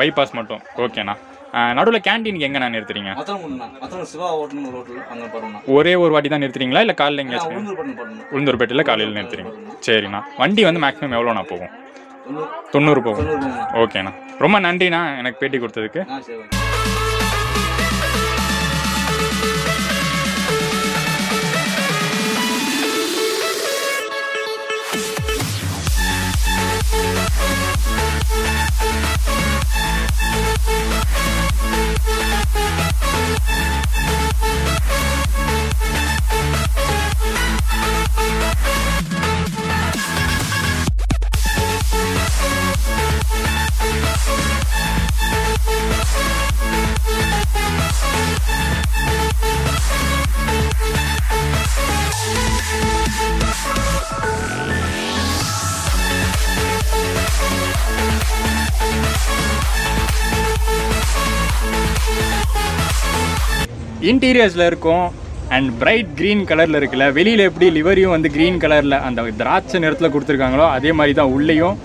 Bypass மட்டும். ஓகேண்ணா. நடுவில் கேண்டீனுக்கு எங்கே நான் நிறுத்துறீங்க? ஒரே ஒரு வாட்டி தான் நிறுத்துறீங்களா இல்லை காலையில் எங்கேயாச்சும்? உளுந்தூர்பேட்டையில் காலையில் நிறுத்துறீங்க. சரிண்ணா. வண்டி வந்து மேக்ஸிமம் எவ்வளோண்ணா போகும்? 90 போகும். ஓகேண்ணா, ரொம்ப நன்றிண்ணா எனக்கு பேட்டி கொடுத்ததுக்கு. இன்டீரியர்ஸில் இருக்கும் அண்ட் பிரைட் க்ரீன் கலரில் இருக்குல்ல, வெளியில் எப்படி லிவரியும் வந்து க்ரீன் கலரில் அந்த திராட்சை நிறத்தில் கொடுத்துருக்காங்களோ அதே மாதிரி தான் உள்ளேயும்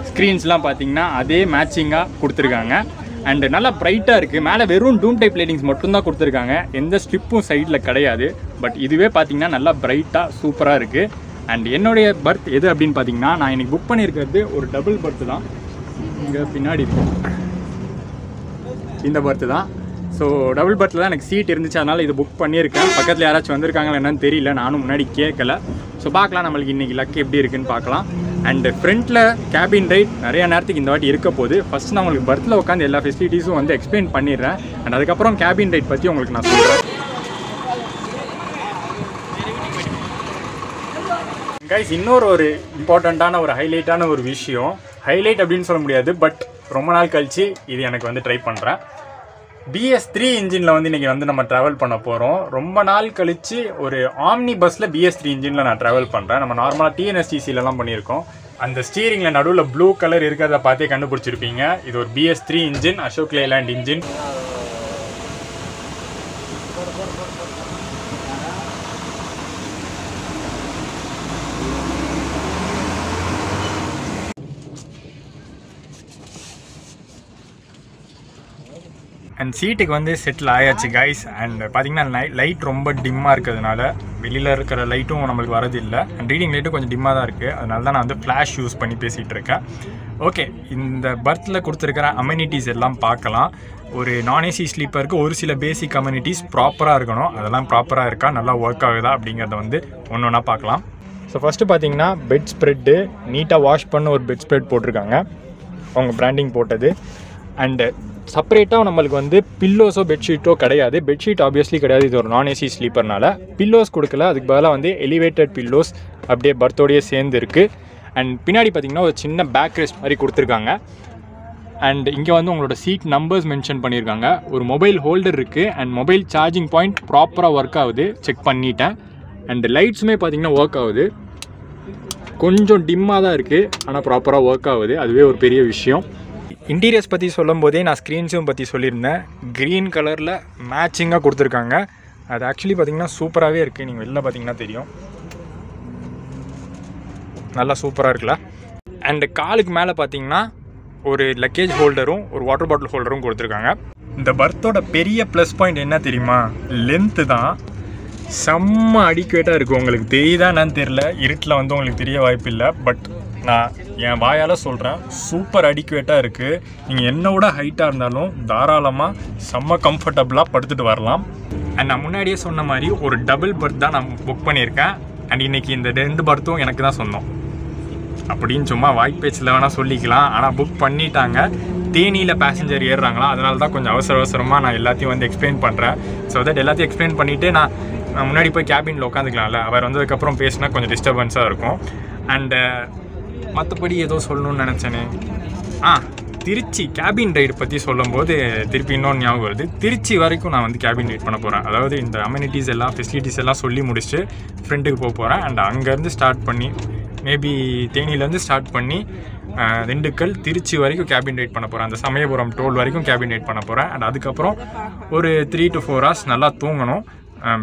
ஸ்க்ரீன்ஸ்லாம் பார்த்தீங்கன்னா அதே மேட்சிங்காக கொடுத்துருக்காங்க. அண்டு நல்லா ப்ரைட்டாக இருக்குது. மேலே வெறும் டூம் டைப் லைட்டிங்ஸ் மட்டும்தான் கொடுத்துருக்காங்க, எந்த ஸ்ட்ரிப்பும் சைடில் கிடையாது. பட் இதுவே பார்த்தீங்கன்னா நல்லா ப்ரைட்டாக சூப்பராக இருக்குது. அண்ட் என்னுடைய பர்த் எது அப்படின்னு பார்த்தீங்கன்னா, நான் இன்றைக்கி புக் பண்ணியிருக்கிறது ஒரு டபுள் பர்த்து தான். இங்கே பின்னாடி இருக்கும் இந்த பர்த்து தான். ஸோ டபுள் பர்த்தில் தான் எனக்கு சீட் இருந்துச்சு, அதனால் இது புக் பண்ணியிருக்கேன். பக்கத்தில் யாராச்சும் வந்திருக்காங்களா என்னன்னு தெரியல, நானும் முன்னாடி கேட்கல. ஸோ பார்க்கலாம் நம்மளுக்கு இன்றைக்கி லக் எப்படி இருக்குன்னு பார்க்கலாம். அண்டு ஃப்ரண்ட்டில் கேபின் ரைட் நிறையா நேரத்துக்கு இந்த வாட்டி இருக்க போது. ஃபஸ்ட் நான் உங்களுக்கு பர்த்தில் உட்காந்து எல்லா ஃபெசிலிட்டிஸும் வந்து எக்ஸ்பிளைன் பண்ணிடுறேன். அண்ட் அதுக்கப்புறம் கேபின் ரைட் பற்றி உங்களுக்கு நான் சொல்கிறேன். கைஸ், இன்னொரு ஒரு இம்பார்ட்டண்ட்டான ஒரு ஹைலைட்டான ஒரு விஷயம், ஹைலைட் அப்படின்னு சொல்ல முடியாது, பட் ரொம்ப நாள் கழிச்சு இது எனக்கு வந்து ட்ரை பண்ணுறேன். BS3 இன்ஜினில் வந்து இன்றைக்கி வந்து நம்ம ட்ராவல் பண்ண போகிறோம். ரொம்ப நாள் கழித்து ஒரு ஆம்னி பஸ்ஸில் BS3 இன்ஜினில் நான் ட்ராவல் பண்ணுறேன். நம்ம நார்மலாக TNSTCலலாம் பண்ணியிருக்கோம். அந்த ஸ்டீரிங்கில் நடுவில் ப்ளூ கலர் இருக்கிறத பார்த்தே கண்டுபிடிச்சிருப்பீங்க. இது ஒரு BS3 engine, Ashok Leyland engine. And சீட்டுக்கு வந்து செட்டில் ஆயாச்சு கைஸ். அண்ட் பார்த்தீங்கன்னா லைட் ரொம்ப டிம்மாக இருக்கிறதுனால வெளியில் இருக்கிற லைட்டும் நம்மளுக்கு வரதில்லை. அண்ட் ரீடிங் லைட்டும் கொஞ்சம் டிம்மாக தான் இருக்குது, அதனால தான் நான் வந்து ஃப்ளாஷ் யூஸ் பண்ணி பேசிகிட்டு இருக்கேன். ஓகே, இந்த பர்த்தில் கொடுத்துருக்கிற அமெனிட்டிஸ் எல்லாம் பார்க்கலாம். ஒரு நான்-ஏசி ஸ்லீப்பருக்கு ஒரு சில பேசிக் அமெனிட்டிஸ் ப்ராப்பராக இருக்கணும், அதெல்லாம் ப்ராப்பராக இருக்கா, நல்லா ஒர்க் ஆகுதா அப்படிங்கிறத வந்து ஒன்று ஒன்றா பார்க்கலாம். ஸோ ஃபஸ்ட்டு பார்த்தீங்கன்னா பெட் ஸ்ப்ரெட்டு நீட்டாக வாஷ் பண்ண ஒரு பெட் ஸ்ப்ரெட் போட்டிருக்காங்க, அவங்க பிராண்டிங் போட்டது. அண்டு செப்பரேட்டாக நம்மளுக்கு வந்து பில்லோஸோ பெட்ஷீட்டோ கிடையாது. பெட்ஷீட் ஆப்வியஸ்லி கிடையாது, இது ஒரு நான்-ஏசி ஸ்லீப்பர்னால. பில்லோஸ் கொடுக்கல, அதுக்கு பதிலாக வந்து எலிவேட்டட் பில்லோஸ் அப்படியே பர்த்தோடையே சேர்ந்து இருக்குது. அண்ட் பின்னாடி பார்த்திங்கன்னா ஒரு சின்ன பேக் ரெஸ்ட் மாதிரி கொடுத்துருக்காங்க. அண்ட் இங்கே வந்து உங்களோட சீட் நம்பர்ஸ் மென்ஷன் பண்ணியிருக்காங்க. ஒரு மொபைல் ஹோல்டர் இருக்குது. அண்ட் மொபைல் சார்ஜிங் பாயிண்ட் ப்ராப்பராக ஒர்க் ஆகுது, செக் பண்ணிட்டேன். அண்ட் லைட்ஸுமே பார்த்திங்கன்னா ஒர்க் ஆகுது, கொஞ்சம் டிம்மாக தான் இருக்குது, ஆனால் ப்ராப்பராக ஒர்க் ஆகுது, அதுவே ஒரு பெரிய விஷயம். இன்டீரியர்ஸ் பற்றி சொல்லும் போதே நான் ஸ்க்ரீன்ஸும் பற்றி சொல்லியிருந்தேன். க்ரீன் கலரில் மேட்சிங்காக கொடுத்துருக்காங்க. அது ஆக்சுவலி பார்த்திங்கன்னா சூப்பராகவே இருக்குது, நீங்கள் வெளில பார்த்திங்கன்னா தெரியும், நல்லா சூப்பராக இருக்குல்ல. அண்டு காலுக்கு மேலே பார்த்திங்கன்னா ஒரு லக்கேஜ் ஹோல்டரும் ஒரு வாட்டர் பாட்டில் ஹோல்டரும் கொடுத்துருக்காங்க. இந்த பர்த்தோட பெரிய ப்ளஸ் பாயிண்ட் என்ன தெரியுமா? லென்த்து தான். செம்ம அடிக்குவேட்டாக இருக்குது. உங்களுக்கு தெரியுதா என்னன்னு தெரில, இருட்டில் வந்து உங்களுக்கு தெரிய வாய்ப்பு இல்லை, பட் நான் என் வாயால் சொல்கிறேன், சூப்பர் அடிக்குவேட்டாக இருக்குது. நீங்கள் என்னோட ஹைட்டாக இருந்தாலும் தாராளமாக செம்ம கம்ஃபர்டபுளாக படுத்துட்டு வரலாம். அண்ட் நான் முன்னாடியே சொன்ன மாதிரி ஒரு டபுள் பர்த் தான் நான் புக் பண்ணியிருக்கேன். அண்ட் இன்றைக்கி இந்த 2 பர்த்தும் எனக்கு தான் சொந்தம் அப்படின்னு சும்மா வாய்ப்பேச்சில் வேணால் சொல்லிக்கலாம். ஆனால் புக் பண்ணிட்டாங்க. தேனியில் பேசஞ்சர் ஏறுறாங்களா, அதனால தான் கொஞ்சம் அவசரமாக நான் எல்லாத்தையும் வந்து எக்ஸ்பிளைன் பண்ணுறேன். ஸோ தட் எல்லாத்தையும் எக்ஸ்பிளைன் பண்ணிவிட்டு நான் முன்னாடி போய் கேபினில் உட்காந்துக்கலாம்ல, அவர் வந்ததுக்கப்புறம் பேசினா கொஞ்சம் டிஸ்டர்பன்ஸாக இருக்கும். அண்டு மற்றபடி ஏதோ சொல்லணும்னு நினச்சேனே, திருச்சி கேபின் ரைடு பற்றி சொல்லும்போது திருப்பி இன்னொன்று ஞாபகம் வருது. திருச்சி வரைக்கும் நான் வந்து கேபின் ரைட் பண்ண போகிறேன். அதாவது இந்த அமெனிட்டிஸ் எல்லாம் ஃபெசிலிட்டிஸ் எல்லாம் சொல்லி முடிச்சுட்டு ஃப்ரெண்டுக்கு போக போகிறேன். அண்ட் அங்கேருந்து ஸ்டார்ட் பண்ணி மேபி தேனியிலேருந்து ஸ்டார்ட் பண்ணி திண்டுக்கல் திருச்சி வரைக்கும் கேபின் ரைட் பண்ண போகிறேன். அந்த சமயபுரம் டோல் வரைக்கும் கேபின் ரைட் பண்ண போகிறேன். அண்ட் அதுக்கப்புறம் ஒரு 3 to 4 hours நல்லா தூங்கணும்.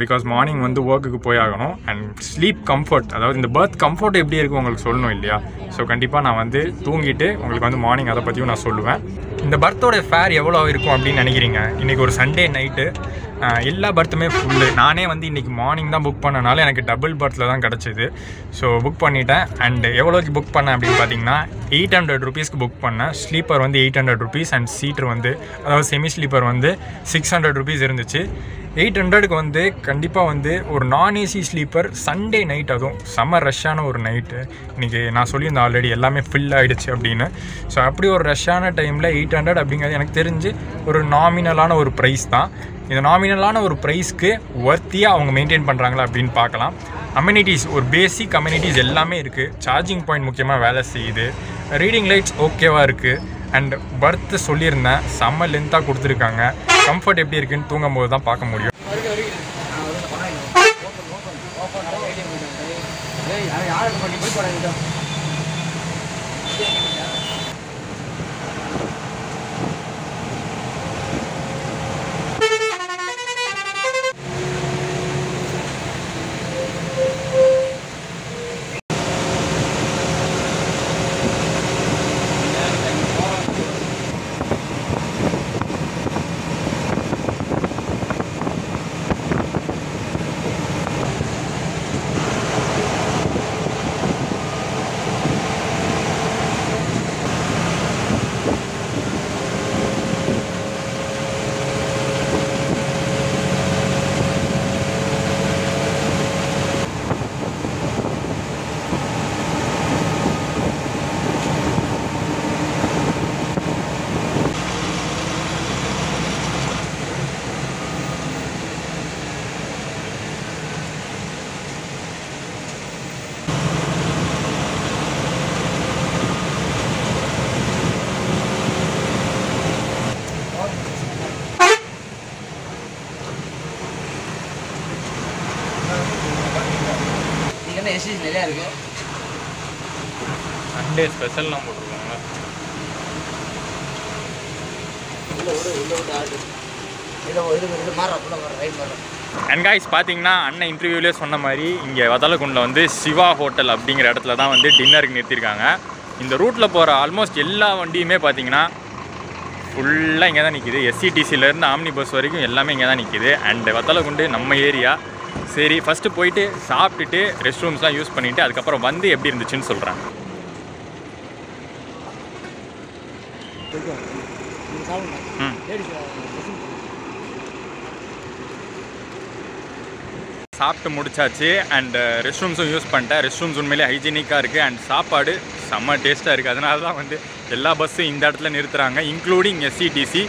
பிகாஸ் மார்னிங் வந்து ஒர்க்குக்கு போய் ஆகணும். அண்ட் ஸ்லீப் கம்ஃபர்ட், அதாவது இந்த பர்த் கம்ஃபர்ட் எப்படி இருக்கும் உங்களுக்கு சொல்லணும் இல்லையா? ஸோ கண்டிப்பாக நான் வந்து தூங்கிட்டு உங்களுக்கு வந்து மார்னிங் அதை பற்றியும் நான் சொல்லுவேன். இந்த பர்த்தோட ஃபேர் எவ்வளோ இருக்கும் அப்படின்னு நினைக்கிறீங்க? இன்றைக்கி ஒரு சண்டே நைட்டு, எல்லா பர்த்துமே ஃபுல்லு. நானே வந்து இன்றைக்கி மார்னிங் தான் புக் பண்ணனால எனக்கு டபுள் பர்த்தில் தான் கிடச்சிது. ஸோ புக் பண்ணிட்டேன். அண்ட் எவ்வளோக்கு புக் பண்ணேன் அப்படின்னு பார்த்தீங்கன்னா 800 rupeesக்கு புக் பண்ணேன். ஸ்லீப்பர் வந்து 800 rupees அண்ட் சீட்டர் வந்து, அதாவது செமி ஸ்லீப்பர் வந்து 600 rupees இருந்துச்சு. 800க்கு வந்து கண்டிப்பாக வந்து ஒரு நான் ஏசி ஸ்லீப்பர் சண்டே நைட், அதுவும் செம்ம ரஷ்ஷான ஒரு நைட்டு. இன்றைக்கி நான் சொல்லியிருந்தேன் ஆல்ரெடி எல்லாமே ஃபில் ஆகிடுச்சு அப்படின்னு. ஸோ அப்படி ஒரு ரஷ்ஷான டைமில் 800 அப்படிங்கிறது எனக்கு தெரிஞ்சு ஒரு நாமினலான ஒரு ப்ரைஸ் தான். இந்த நாமினலான ஒரு ப்ரைஸ்க்கு ஒர்த்தியாக அவங்க மெயின்டைன் பண்ணுறாங்களா அப்படின்னு பார்க்கலாம். அம்யூனிட்டிஸ், ஒரு பேசிக் அம்யூனிட்டிஸ் எல்லாமே இருக்குது. சார்ஜிங் பாயிண்ட் முக்கியமாக வேலை செய்யுது. ரீடிங் லைட்ஸ் ஓகேவாக இருக்குது. அண்ட் பர்த்து சொல்லியிருந்தேன் செம்ம லென்த்தாக கொடுத்துருக்காங்க. கம்ஃபர்ட் எப்படி இருக்குன்னு தூங்கும் போது தான் பார்க்க முடியும். நிறையா இருக்கு. சண்டே ஸ்பெஷல்லாம் போட்டிருக்காங்க. அண்ட் காய்ஸ் பார்த்தீங்கன்னா அண்ணன் இன்டர்வியூலேயே சொன்ன மாதிரி இங்கே வத்தலக்குண்டில் வந்து சிவா ஹோட்டல் அப்படிங்கிற இடத்துல தான் வந்து டின்னருக்கு நிறுத்தியிருக்காங்க. இந்த ரூட்டில் போகிற ஆல்மோஸ்ட் எல்லா வண்டியுமே பார்த்தீங்கன்னா ஃபுல்லாக இங்கே தான் நிற்கிது. எஸ்சிடிசிலேருந்து ஆம்னி பஸ் வரைக்கும் எல்லாமே இங்கே தான் நிற்கிது. அண்ட் வத்தலக்குண்டு நம்ம ஏரியா. சரி, ஃபஸ்ட்டு போயிட்டு சாப்பிட்டுட்டு ரெஸ்ட் ரூம்ஸ்லாம் யூஸ் பண்ணிவிட்டு அதுக்கப்புறம் வந்து எப்படி இருந்துச்சுன்னு சொல்கிறேன். சாப்பிட்டு முடிச்சாச்சு. அண்ட் ரெஸ்ட் ரூம்ஸும் யூஸ் பண்ணிட்டேன். ரெஸ்ட் ரூம்ஸ் உண்மையிலே ஹைஜீனிக்காக இருக்குது. அண்ட் சாப்பாடு செம்ம டேஸ்ட்டாக இருக்குது. அதனால தான் வந்து எல்லா பஸ்ஸும் இந்த இடத்துல நிறுத்துகிறாங்க, இன்க்ளூடிங் எஸ்சிடிசி.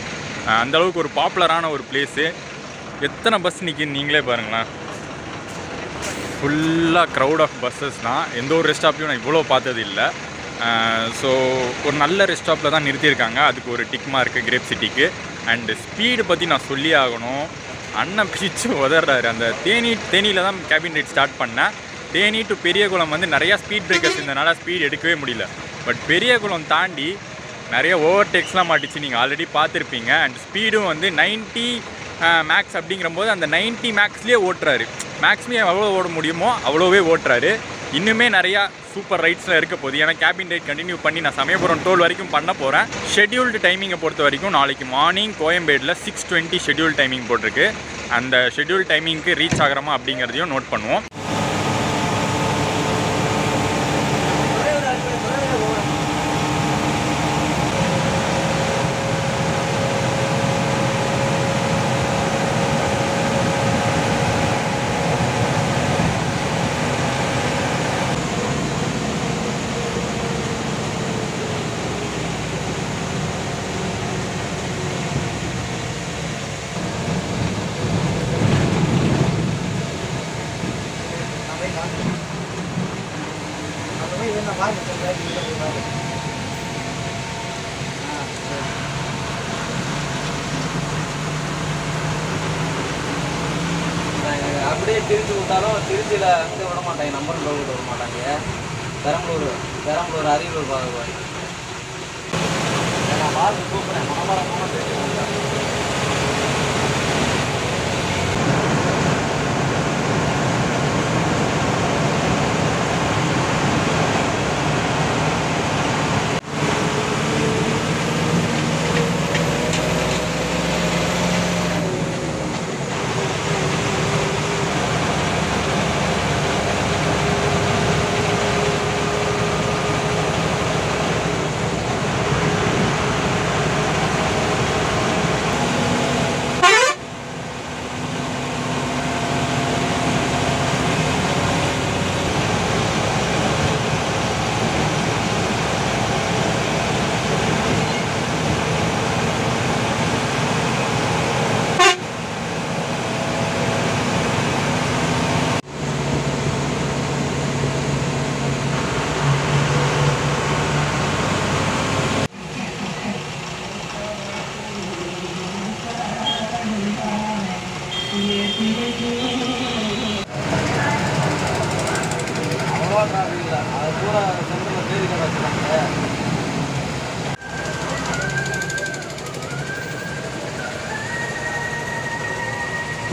அந்தளவுக்கு ஒரு பாப்புலரான ஒரு பிளேஸு. எத்தனை பஸ் நிற்கின்னு நீங்களே பாருங்களேன். ஃபுல்லாக க்ரௌட் ஆஃப் பஸ்ஸஸ் தான். எந்த ஒரு ரெஸ்ட் ஸ்டாப்லையும் நான் இவ்வளோ பார்த்தது இல்லை. ஸோ ஒரு நல்ல ரெஸ்ட் ஸ்டாப்பில் தான் நிறுத்தியிருக்காங்க. அதுக்கு ஒரு டிக் மார்க்கு கிரேப் சிட்டிக்கு. அண்டு ஸ்பீடு பற்றி நான் சொல்லி ஆகணும். அண்ணன் பிரித்து உதறாரு. அந்த தேனியில் தான் கேபின் ரைட் ஸ்டார்ட் பண்ணேன். தேனி டு பெரியகுளம் வந்து நிறையா ஸ்பீட் பிரேக்கர்ஸ் இருந்தனால ஸ்பீட் எடுக்கவே முடியல. பட் பெரியகுளம் தாண்டி நிறைய ஓவர்டேக்ஸ்லாம் மாட்டிச்சு, நீங்கள் ஆல்ரெடி பார்த்துருப்பீங்க. அண்ட் ஸ்பீடும் வந்து 90 மேக்ஸ் அப்படிங்கிறபோது அந்த 90 மேக்ஸ்லேயே ஓட்டுறாரு. மேக்ஸிமம் எவ்வளோ ஓட முடியுமோ அவ்வளோவே ஓட்டுறாரு. இன்னுமே நிறையா சூப்பர் ரைட்ஸில் இருக்க போகுது. ஏன்னா கேபின் ரைட் கண்டினியூ பண்ணி நான் சமயபுரம் டோல் வரைக்கும் பண்ண போகிறேன். ஷெட்யூல்டு டைமிங்கை பொறுத்த வரைக்கும் நாளைக்கு மார்னிங் கோயம்பேடில் 6:20 ஷெட்யூல் டைமிங் போட்டிருக்கு. அந்த ஷெட்யூல் டைமிங்க்கு ரீச் ஆகிறோமா அப்படிங்கிறதையும் நோட் பண்ணுவோம். அப்படியே திருச்சி விட்டாலும் திருச்சியில் வந்து விட மாட்டாங்க, நம்பர் டோல் விட மாட்டாங்க. பெரம்பலூர் அரியலூர் பாகுபாடு நான் பார்த்து கூப்பிட்றேன். மனமரம்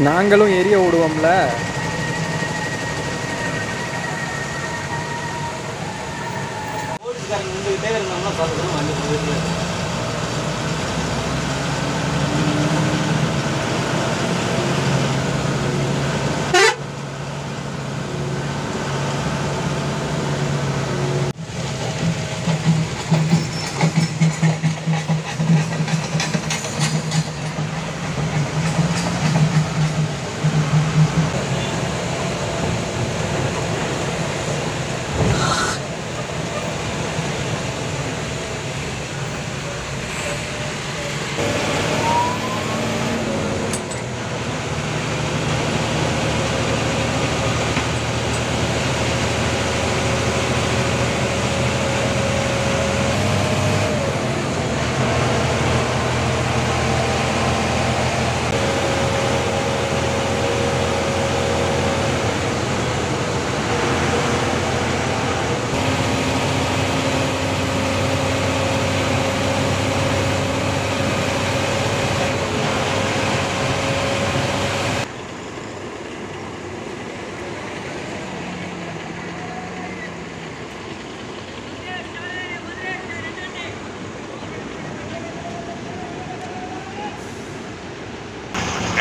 நாங்களும் ஏரிய ஓடுவோம்ல. போலீஸ்காரங்க நின்றுக்கிட்டே இருந்தோம்னா பார்த்துக்கணும் வண்டி போயிட்டு.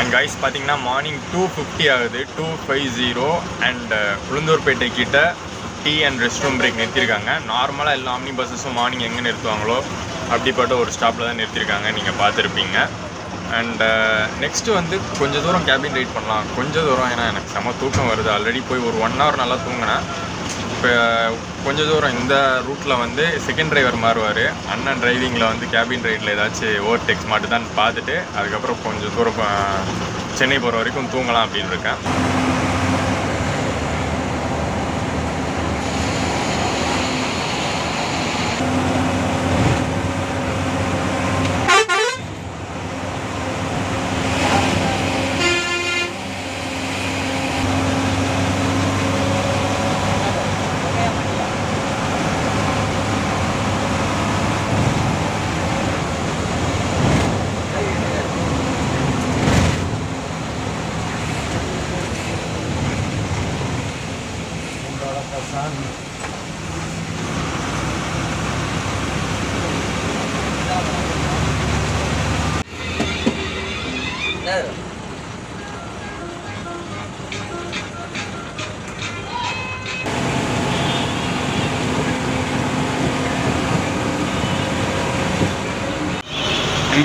அண்ட் கைஸ் பார்த்தீங்கன்னா மார்னிங் 2:50 ஆகுது, 2:50 அண்ட் உளுந்தூர்பேட்டை கிட்ட tea and rest room break நிறுத்தியிருக்காங்க. நார்மலாக எல்லா ஆம்னி பஸ்ஸஸும் மார்னிங் எங்கே நிறுத்துவாங்களோ அப்படிப்பட்ட ஒரு ஸ்டாப்பில் தான் நிறுத்தியிருக்காங்க, நீங்கள் பார்த்துருப்பீங்க. அண்ட் நெக்ஸ்ட்டு வந்து கொஞ்சம் தூரம் கேபின் ரைட் பண்ணலாம். கொஞ்சம் தூரம், ஏன்னா எனக்கு செம தூக்கம் வருது. ஆல்ரெடி போய் ஒரு 1 hour நல்லா தூங்கினேன். இப்போ கொஞ்சம் தூரம் இந்த ரூட்டில் வந்து செகண்ட் டிரைவர் மாறுவார். அண்ணன் டிரைவிங்கில் வந்து கேபின் ரைடில் ஏதாச்சும் ஓவர்டேக்ஸ் மட்டும் தான் பார்த்துட்டு அதுக்கப்புறம் கொஞ்சம் தூரம் சென்னை போகிற வரைக்கும் தூங்கலாம் அப்படின்னு இருக்கேன்.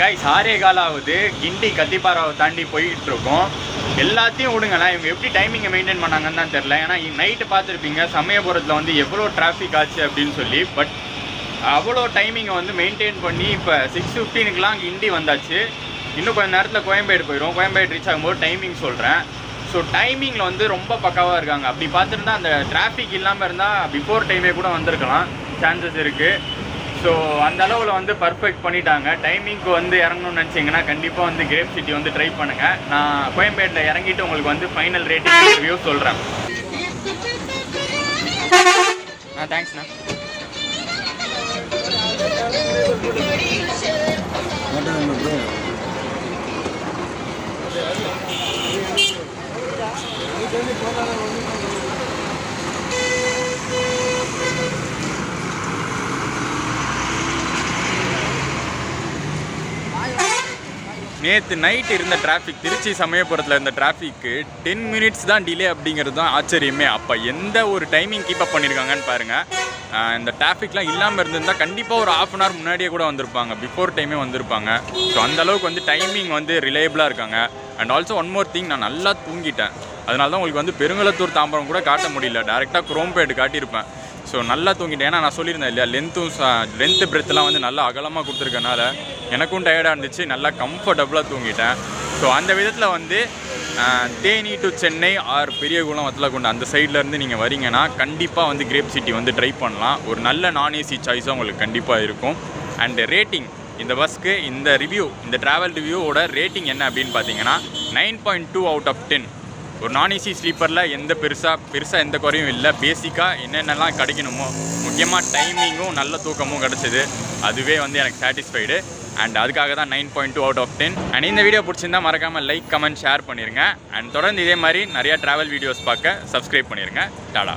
கைஸ் 6:15 ஆகுது. கிண்டி கத்திப்பாராவை தாண்டி போயிட்டுருக்கோம். எல்லாத்தையும் விடுங்களா, இவங்க எப்படி டைமிங்கை மெயின்டைன் பண்ணாங்கன்னு தான் தெரில. ஏன்னா நைட்டு பார்த்துருப்பீங்க சமயபுரத்தில் வந்து எவ்வளோ டிராஃபிக் ஆச்சு அப்படின்னு சொல்லி. பட் அவ்வளோ டைமிங்கை வந்து மெயின்டைன் பண்ணி இப்போ 6:15க்குலாம் கிண்டி வந்தாச்சு. இன்னும் கொஞ்சம் நேரத்தில் கோயம்பேடு போயிடும். கோயம்பேடு ரீச் ஆகும்போது டைமிங் சொல்கிறேன். ஸோ டைமிங்கில் வந்து ரொம்ப பக்காவாக இருக்காங்க. அப்படி பார்த்துருந்தா அந்த டிராஃபிக் இல்லாமல் இருந்தால் பிஃபோர் டைமே கூட வந்திருக்கலாம், சான்சஸ் இருக்குது. ஸோ அந்த அளவில் வந்து பர்ஃபெக்ட் பண்ணிட்டாங்க. டைமிங்க்கு வந்து இறங்கணும்னு நினச்சிங்கன்னா கண்டிப்பாக வந்து கிரேப் சிட்டி வந்து ட்ரை பண்ணுங்கள். நான் கோயம்பேட்டில் இறங்கிட்டு உங்களுக்கு வந்து ஃபைனல் ரேட்டிங் ரிவ்யூ சொல்கிறேன். தேங்க்ஸ்ண்ணா. நேற்று நைட் இருந்த டிராஃபிக், திருச்சி சமயபுரத்தில் இருந்த டிராஃபிக்கு 10 minutes தான் டிலே அப்படிங்கிறது தான் ஆச்சரியமே. அப்போ எந்த ஒரு டைமிங் கீப் அப் பண்ணியிருக்காங்கன்னு பாருங்கள். இந்த டிராஃபிக்லாம் இல்லாமல் இருந்திருந்தால் கண்டிப்பாக ஒரு 1/2 hour முன்னாடியே கூட வந்திருப்பாங்க, பிஃபோர் டைமே வந்திருப்பாங்க. ஸோ அந்தளவுக்கு வந்து டைமிங் வந்து ரிலையபிளாக இருக்காங்க. And also one more thing, நான் நல்லா தூங்கிட்டேன். அதனால தான் உங்களுக்கு வந்து பெருங்கலத்தூர் தாம்பரம் கூட காட்ட முடியல, டேரெக்டாக குரோம்பேடு காட்டியிருப்பேன். ஸோ நல்லா தூங்கிட்டேன். ஏன்னா நான் சொல்லியிருந்தேன் இல்லையா, லென்த்து பிரெத்தெலாம் வந்து நல்லா அகலமாக கொடுத்துருக்கனால எனக்கும் டயர்டாக இருந்துச்சு, நல்லா கம்ஃபர்டபுளாக தூங்கிட்டேன். ஸோ அந்த விதத்தில் வந்து தேனி டு சென்னை ஆர் பெரியகுளம் வத்தலகுண்டு அந்த சைட்லேருந்து நீங்கள் வரீங்கன்னா கண்டிப்பாக வந்து கிரேப் சிட்டி வந்து ட்ரை பண்ணலாம். ஒரு நல்ல நான் ஏசி சாய்ஸாக உங்களுக்கு கண்டிப்பாக இருக்கும். அண்டு ரேட்டிங், இந்த பஸ்க்கு இந்த ரிவ்யூ, இந்த ட்ராவல் ரிவ்யூவோட ரேட்டிங் என்ன அப்படின்னு பார்த்தீங்கன்னா 9.2 out of 10. ஒரு நான் ஏசி ஸ்லீப்பரில் எந்த பெருசாக எந்த குறையும் இல்லை. பேசிக்காக என்னென்னலாம் கிடைக்கணுமோ, முக்கியமாக டைமிங்கும் நல்ல தூக்கமும் கிடச்சிது. அதுவே வந்து எனக்கு சாட்டிஸ்ஃபைடு. அண்ட் அதுக்காக தான் 9.2 out of 10. அண்ட் இந்த வீடியோ பிடிச்சிருந்தா மறக்காமல் லைக் கமெண்ட் ஷேர் பண்ணிடுங்க. அண்ட் தொடர்ந்து இதே மாதிரி நிறையா ட்ராவல் வீடியோஸ் பார்க்க சப்ஸ்கிரைப் பண்ணிடுங்க. டாடா.